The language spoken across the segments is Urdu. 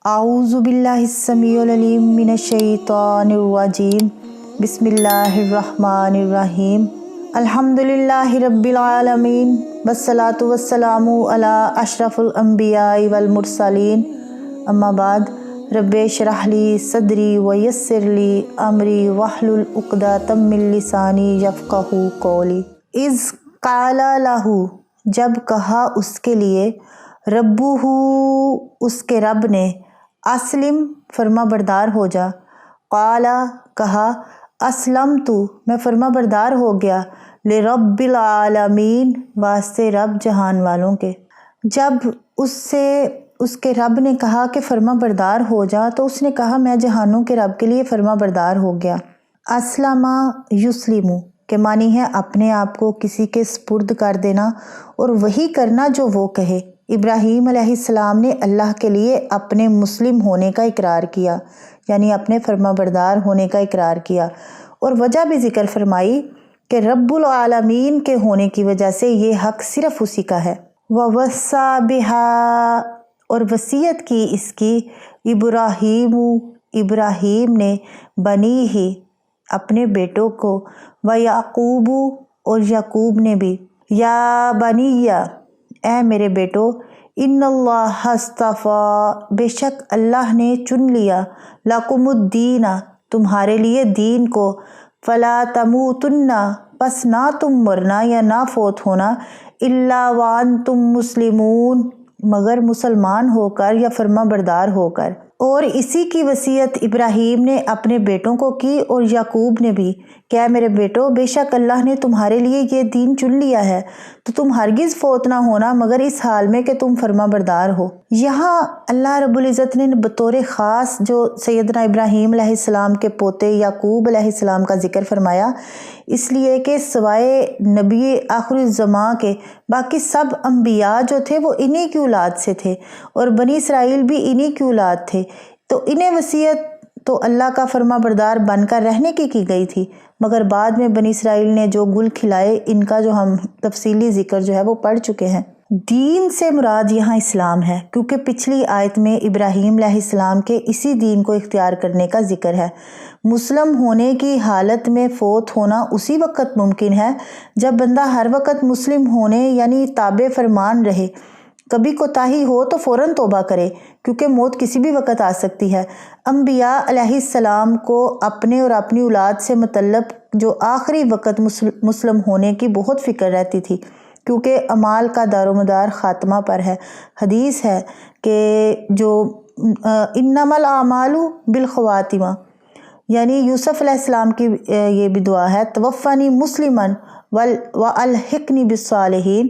اعوذ باللہ السمیع العلیم من الشیطان الرجیم بسم اللہ الرحمن الرحیم الحمدللہ رب العالمین والصلاة والسلام علی اشرف الانبیاء والمرسلین اما بعد رب اشرح لی صدری ویسر لی امری واحلل عقدۃ من لسانی یفقہوا قولی۔ اذ قال لہ، جب کہا اس کے لیے، ربہ، اس کے رب نے، اسلم، فرما بردار ہو جا، قال، کہا، اسلمت، میں فرما بردار ہو گیا، لرب العالمین، واسطے رب جہان والوں کے۔ جب اس کے رب نے کہا کہ فرما بردار ہو جا تو اس نے کہا میں جہانوں کے رب کے لیے فرما بردار ہو گیا۔ اسلم یسلم کے معنی ہے اپنے آپ کو کسی کے سپرد کر دینا اور وہی کرنا جو وہ کہے۔ ابراہیم علیہ السلام نے اللہ کے لیے اپنے مسلم ہونے کا اقرار کیا، یعنی اپنے فرما بردار ہونے کا اقرار کیا، اور وجہ بھی ذکر فرمائی کہ رب العالمین کے ہونے کی وجہ سے یہ حق صرف اسی کا ہے۔ وَوَصَّى بِهَا، اور وصیت کی اس کی، ابراہیم نے، بنی ہی، اپنے بیٹوں کو، وَيَعْقُوبُ، اور یعقوب نے بھی، یا بنیّ، اے میرے بیٹو، ان اللہ اصطفیٰ، بے شک اللہ نے چن لیا، لَكُمُ الدِّينَ، تمہارے لیے دین کو، فَلَا تَمُوتُنَّ، پس نہ تم مرنا یا نہ فوت ہونا، إِلَّا وَأَنْتُمْ مُسْلِمُونَ، مگر مسلمان ہو کر یا فرما بردار ہو کر۔ اور اسی کی وصیت ابراہیم نے اپنے بیٹوں کو کی اور یعقوب نے بھی کہ اے میرے بیٹو، بے شک اللہ نے تمہارے لیے یہ دین چن لیا ہے تو تم ہرگز فوت نہ ہونا مگر اس حال میں کہ تم فرما بردار ہو۔ یہاں اللہ رب العزت نے بطور خاص جو سیدنا ابراہیم علیہ السلام کے پوتے یعقوب علیہ السلام کا ذکر فرمایا، اس لیے کہ سوائے نبی آخر الزماں کے باقی سب انبیاء جو تھے وہ انہی کی اولاد سے تھے اور بنی اسرائیل بھی انہی کی اولاد تھے، تو انہیں وصیت تو اللہ کا فرما بردار بن کر رہنے کی گئی تھی، مگر بعد میں بنی اسرائیل نے جو گل کھلائے ان کا جو ہم تفصیلی ذکر جو ہے وہ پڑھ چکے ہیں۔ دین سے مراد یہاں اسلام ہے، کیونکہ پچھلی آیت میں ابراہیم علیہ السلام کے اسی دین کو اختیار کرنے کا ذکر ہے۔ مسلم ہونے کی حالت میں فوت ہونا اسی وقت ممکن ہے جب بندہ ہر وقت مسلم ہونے یعنی تابع فرمان رہے، کبھی کوتاہی ہو تو فوراً توبہ کرے، کیونکہ موت کسی بھی وقت آ سکتی ہے۔ انبیاء علیہ السلام کو اپنے اور اپنی اولاد سے متعلق جو آخری وقت مسلم ہونے کی بہت فکر رہتی تھی، کیونکہ اعمال کا دار و مدار خاتمہ پر ہے۔ حدیث ہے کہ جو انما الاعمال بالخواتمہ، یعنی یوسف علیہ السلام کی یہ بھی دعا ہے، توفنی مسلما والحقنی بالصالحین،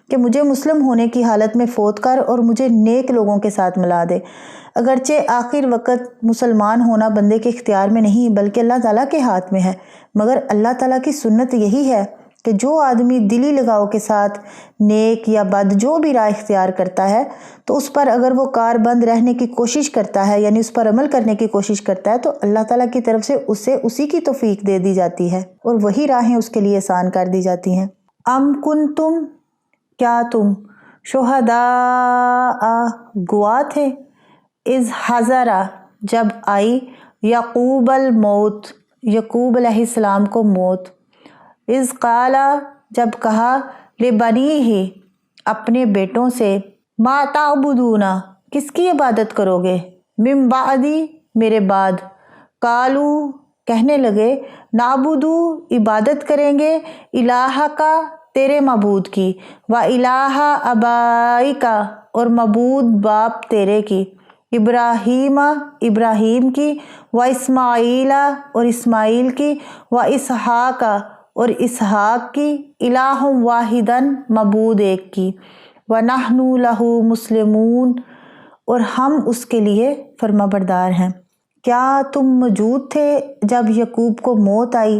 کہ مجھے مسلم ہونے کی حالت میں فوت کر اور مجھے نیک لوگوں کے ساتھ ملا دے۔ اگرچہ آخر وقت مسلمان ہونا بندے کے اختیار میں نہیں بلکہ اللہ تعالیٰ کے ہاتھ میں ہے، مگر اللہ تعالیٰ کی سنت یہی ہے کہ جو آدمی دلی لگاؤ کے ساتھ نیک یا بد جو بھی راہ اختیار کرتا ہے تو اس پر اگر وہ کار بند رہنے کی کوشش کرتا ہے، یعنی اس پر عمل کرنے کی کوشش کرتا ہے، تو اللہ تعالیٰ کی طرف سے اسے اسی کی توفیق دے دی جاتی ہے اور وہی راہیں اس کے لیے آسان کر دی جاتی ہیں۔ ام کنتم، کیا تم، شہداء، گواہ تھے، اذ حضر، جب آئی، یعقوب الموت، یعقوب علیہ السلام کو موت، اذ قال، جب کہا، لبنیہ، اپنے بیٹوں سے، ما تعبدون، کس کی عبادت کرو گے، من بعدی، میرے بعد، قالو، کہنے لگے، نعبدو، عبادت کریں گے، الہک، تیرے معبود کی، و الہ آبائک، اور معبود باپ تیرے کی، ابراہیم، ابراہیم کی، و اسماعیل، اور اسماعیل کی، و اسحاق، اور اسحاق کی، الہ واحدا، معبود ایک کی، ونحن لہ مسلمون، اور ہم اس کے لیے فرما بردار ہیں۔ کیا تم موجود تھے جب یعقوب کو موت آئی،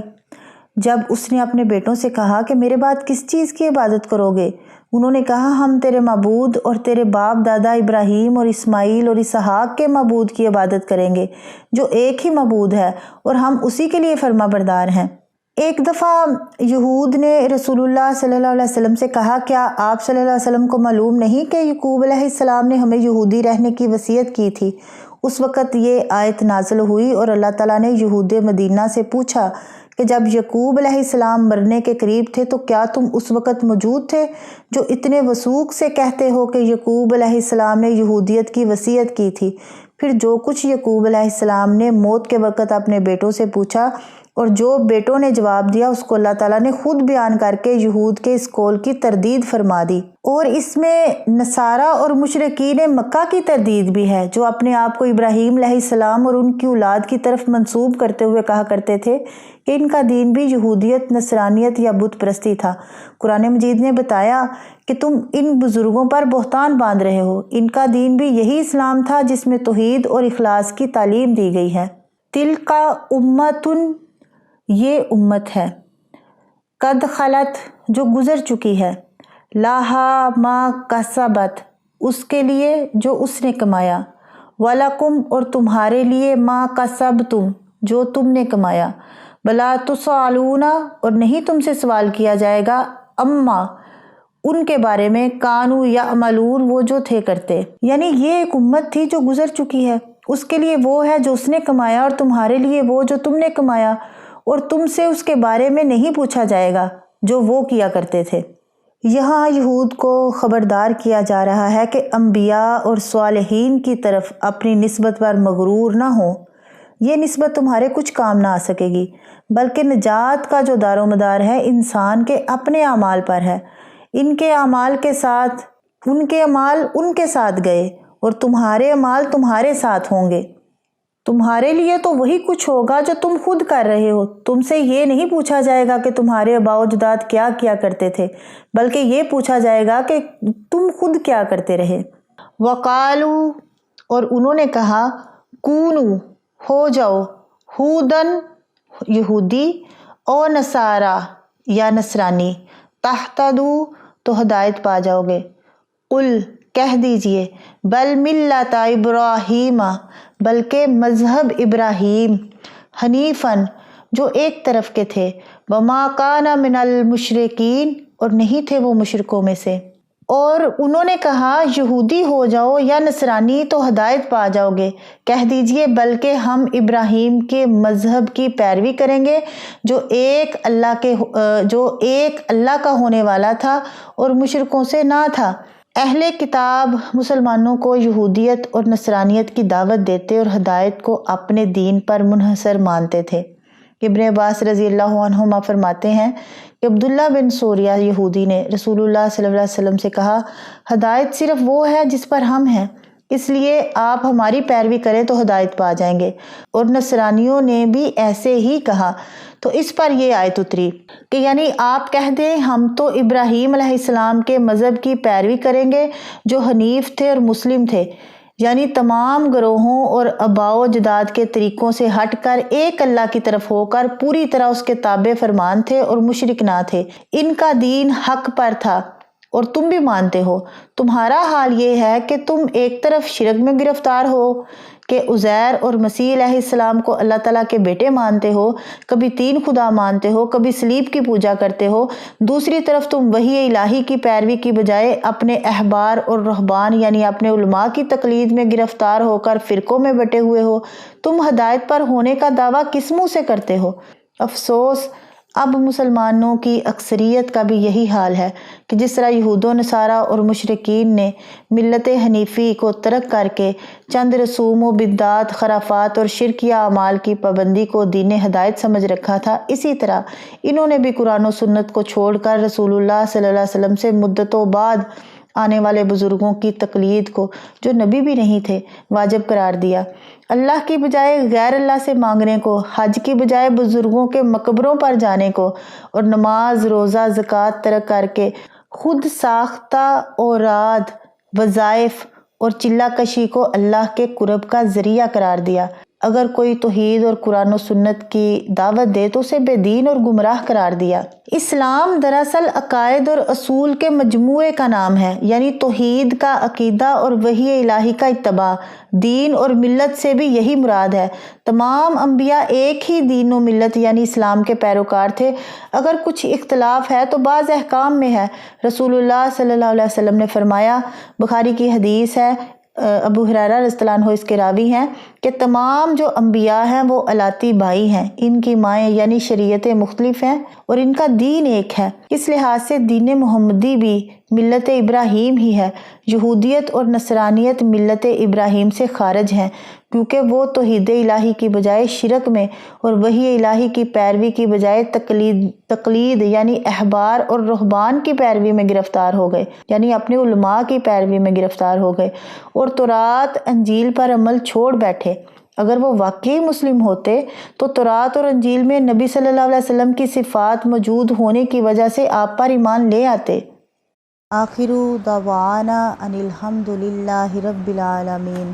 جب اس نے اپنے بیٹوں سے کہا کہ میرے بعد کس چیز کی عبادت کرو گے؟ انہوں نے کہا ہم تیرے معبود اور تیرے باپ دادا ابراہیم اور اسماعیل اور اسحاق کے معبود کی عبادت کریں گے جو ایک ہی معبود ہے اور ہم اسی کے لیے فرما بردار ہیں۔ ایک دفعہ یہود نے رسول اللہ صلی اللہ علیہ وسلم سے کہا، کیا آپ صلی اللہ علیہ وسلم کو معلوم نہیں کہ یعقوب علیہ السلام نے ہمیں یہودی رہنے کی وصیت کی تھی؟ اس وقت یہ آیت نازل ہوئی اور اللہ تعالیٰ نے یہود مدینہ سے پوچھا کہ جب یعقوب علیہ السلام مرنے کے قریب تھے تو کیا تم اس وقت موجود تھے جو اتنے وثوق سے کہتے ہو کہ یعقوب علیہ السلام نے یہودیت کی وصیت کی تھی؟ پھر جو کچھ یعقوب علیہ السلام نے موت کے وقت اپنے بیٹوں سے پوچھا اور جو بیٹوں نے جواب دیا اس کو اللہ تعالیٰ نے خود بیان کر کے یہود کے اس قول کی تردید فرما دی، اور اس میں نصارہ اور مشرکین مکہ کی تردید بھی ہے جو اپنے آپ کو ابراہیم علیہ السلام اور ان کی اولاد کی طرف منسوب کرتے ہوئے کہا کرتے تھے کہ ان کا دین بھی یہودیت، نصرانیت یا بت پرستی تھا۔ قرآن مجید نے بتایا کہ تم ان بزرگوں پر بہتان باندھ رہے ہو، ان کا دین بھی یہی اسلام تھا جس میں توحید اور اخلاص کی تعلیم دی گئی ہے۔ تلکا امتن، یہ امت ہے، قد خلت، جو گزر چکی ہے، لاہا ما کسبت، اس کے لیے جو اس نے کمایا، ولکم، اور تمہارے لیے ما کسبتم، جو تم نے کمایا، بلا تسالون، اور نہیں تم سے سوال کیا جائے گا، اما، ان کے بارے میں، کانو یعملون، وہ جو تھے کرتے۔ یعنی یہ ایک امت تھی جو گزر چکی ہے، اس کے لیے وہ ہے جو اس نے کمایا اور تمہارے لیے وہ جو تم نے کمایا، اور تم سے اس کے بارے میں نہیں پوچھا جائے گا جو وہ کیا کرتے تھے۔ یہاں یہود کو خبردار کیا جا رہا ہے کہ انبیاء اور صالحین کی طرف اپنی نسبت پر مغرور نہ ہوں، یہ نسبت تمہارے کچھ کام نہ آ سکے گی، بلکہ نجات کا جو دار و مدار ہے انسان کے اپنے اعمال پر ہے۔ ان کے اعمال ان کے ساتھ گئے اور تمہارے اعمال تمہارے ساتھ ہوں گے۔ تمہارے لیے تو وہی کچھ ہوگا جو تم خود کر رہے ہو، تم سے یہ نہیں پوچھا جائے گا کہ تمہارے آباء و اجداد کیا کیا کرتے تھے، بلکہ یہ پوچھا جائے گا کہ تم خود کیا کرتے رہے۔ وقالو، اور انہوں نے کہا، کونو، ہو جاؤ، ہودن، یہودی، او نصارا، یا نصرانی، تہتدو، تو ہدایت پا جاؤ گے۔ قل، کہہ دیجئے، بل ملت ابراہیم، بلکہ مذہب ابراہیم، حنیفاً، جو ایک طرف کے تھے، وما کان من المشرکین، اور نہیں تھے وہ مشرکوں میں سے۔ اور انہوں نے کہا یہودی ہو جاؤ یا نصرانی تو ہدایت پا جاؤ گے، کہہ دیجئے بلکہ ہم ابراہیم کے مذہب کی پیروی کریں گے جو ایک اللہ کا ہونے والا تھا اور مشرکوں سے نہ تھا۔ اہل کتاب مسلمانوں کو یہودیت اور نصرانیت کی دعوت دیتے اور ہدایت کو اپنے دین پر منحصر مانتے تھے۔ ابن عباس رضی اللہ عنہما فرماتے ہیں کہ عبداللہ بن سوریہ یہودی نے رسول اللہ صلی اللہ علیہ وسلم سے کہا، ہدایت صرف وہ ہے جس پر ہم ہیں، اس لیے آپ ہماری پیروی کریں تو ہدایت پا جائیں گے، اور نصرانیوں نے بھی ایسے ہی کہا۔ تو اس پر یہ آیت اتری کہ یعنی آپ کہہ دیں ہم تو ابراہیم علیہ السلام کے مذہب کی پیروی کریں گے جو حنیف تھے اور مسلم تھے، یعنی تمام گروہوں اور آباء و اجداد کے طریقوں سے ہٹ کر ایک اللہ کی طرف ہو کر پوری طرح اس کے تابع فرمان تھے اور مشرک نہ تھے۔ ان کا دین حق پر تھا اور تم بھی مانتے ہو۔ تمہارا حال یہ ہے کہ تم ایک طرف شرک میں گرفتار ہو کہ عزیر اور مسیح علیہ السلام کو اللہ تعالیٰ کے بیٹے مانتے ہو، کبھی تین خدا مانتے ہو، کبھی صلیب کی پوجا کرتے ہو، دوسری طرف تم وحی الہی کی پیروی کی بجائے اپنے احبار اور رہبان یعنی اپنے علماء کی تقلید میں گرفتار ہو کر فرقوں میں بٹے ہوئے ہو۔ تم ہدایت پر ہونے کا دعویٰ کس منہ سے کرتے ہو؟ افسوس، اب مسلمانوں کی اکثریت کا بھی یہی حال ہے کہ جس طرح یہود و نصارہ اور مشرکین نے ملت حنیفی کو ترک کر کے چند رسوم و بدعات، خرافات اور شرکیہ اعمال کی پابندی کو دین ہدایت سمجھ رکھا تھا، اسی طرح انہوں نے بھی قرآن و سنت کو چھوڑ کر رسول اللہ صلی اللہ علیہ وسلم سے مدتوں بعد آنے والے بزرگوں کی تقلید کو، جو نبی بھی نہیں تھے، واجب قرار دیا۔ اللہ کی بجائے غیر اللہ سے مانگنے کو، حج کی بجائے بزرگوں کے مقبروں پر جانے کو، اور نماز، روزہ، زکوٰۃ ترک کر کے خود ساختہ اوراد، وظائف اور چلہ کشی کو اللہ کے قرب کا ذریعہ قرار دیا۔ اگر کوئی توحید اور قرآن و سنت کی دعوت دے تو اسے بے دین اور گمراہ قرار دیا۔ اسلام دراصل عقائد اور اصول کے مجموعے کا نام ہے، یعنی توحید کا عقیدہ اور وحی الہی کا اتباع۔ دین اور ملت سے بھی یہی مراد ہے۔ تمام انبیاء ایک ہی دین و ملت یعنی اسلام کے پیروکار تھے۔ اگر کچھ اختلاف ہے تو بعض احکام میں ہے۔ رسول اللہ صلی اللہ علیہ وسلم نے فرمایا، بخاری کی حدیث ہے، ابو ہریرہ رضی اللہ عنہ اس کے راوی ہیں، کہ تمام جو انبیاء ہیں وہ الاتی بھائی ہیں، ان کی مائیں یعنی شریعتیں مختلف ہیں اور ان کا دین ایک ہے۔ اس لحاظ سے دین محمدی بھی ملت ابراہیم ہی ہے۔ یہودیت اور نصرانیت ملت ابراہیم سے خارج ہیں، کیونکہ وہ توحید الہی کی بجائے شرک میں اور وحی الہی کی پیروی کی بجائے تقلید یعنی احبار اور رہبان کی پیروی میں گرفتار ہو گئے، یعنی اپنے علماء کی پیروی میں گرفتار ہو گئے اور تورات انجیل پر عمل چھوڑ بیٹھے۔ اگر وہ واقعی مسلم ہوتے تو تورات اور انجیل میں نبی صلی اللہ علیہ وسلم کی صفات موجود ہونے کی وجہ سے آپ پر ایمان لے آتے۔ آخر دعوانا ان الحمد للہ رب العالمین۔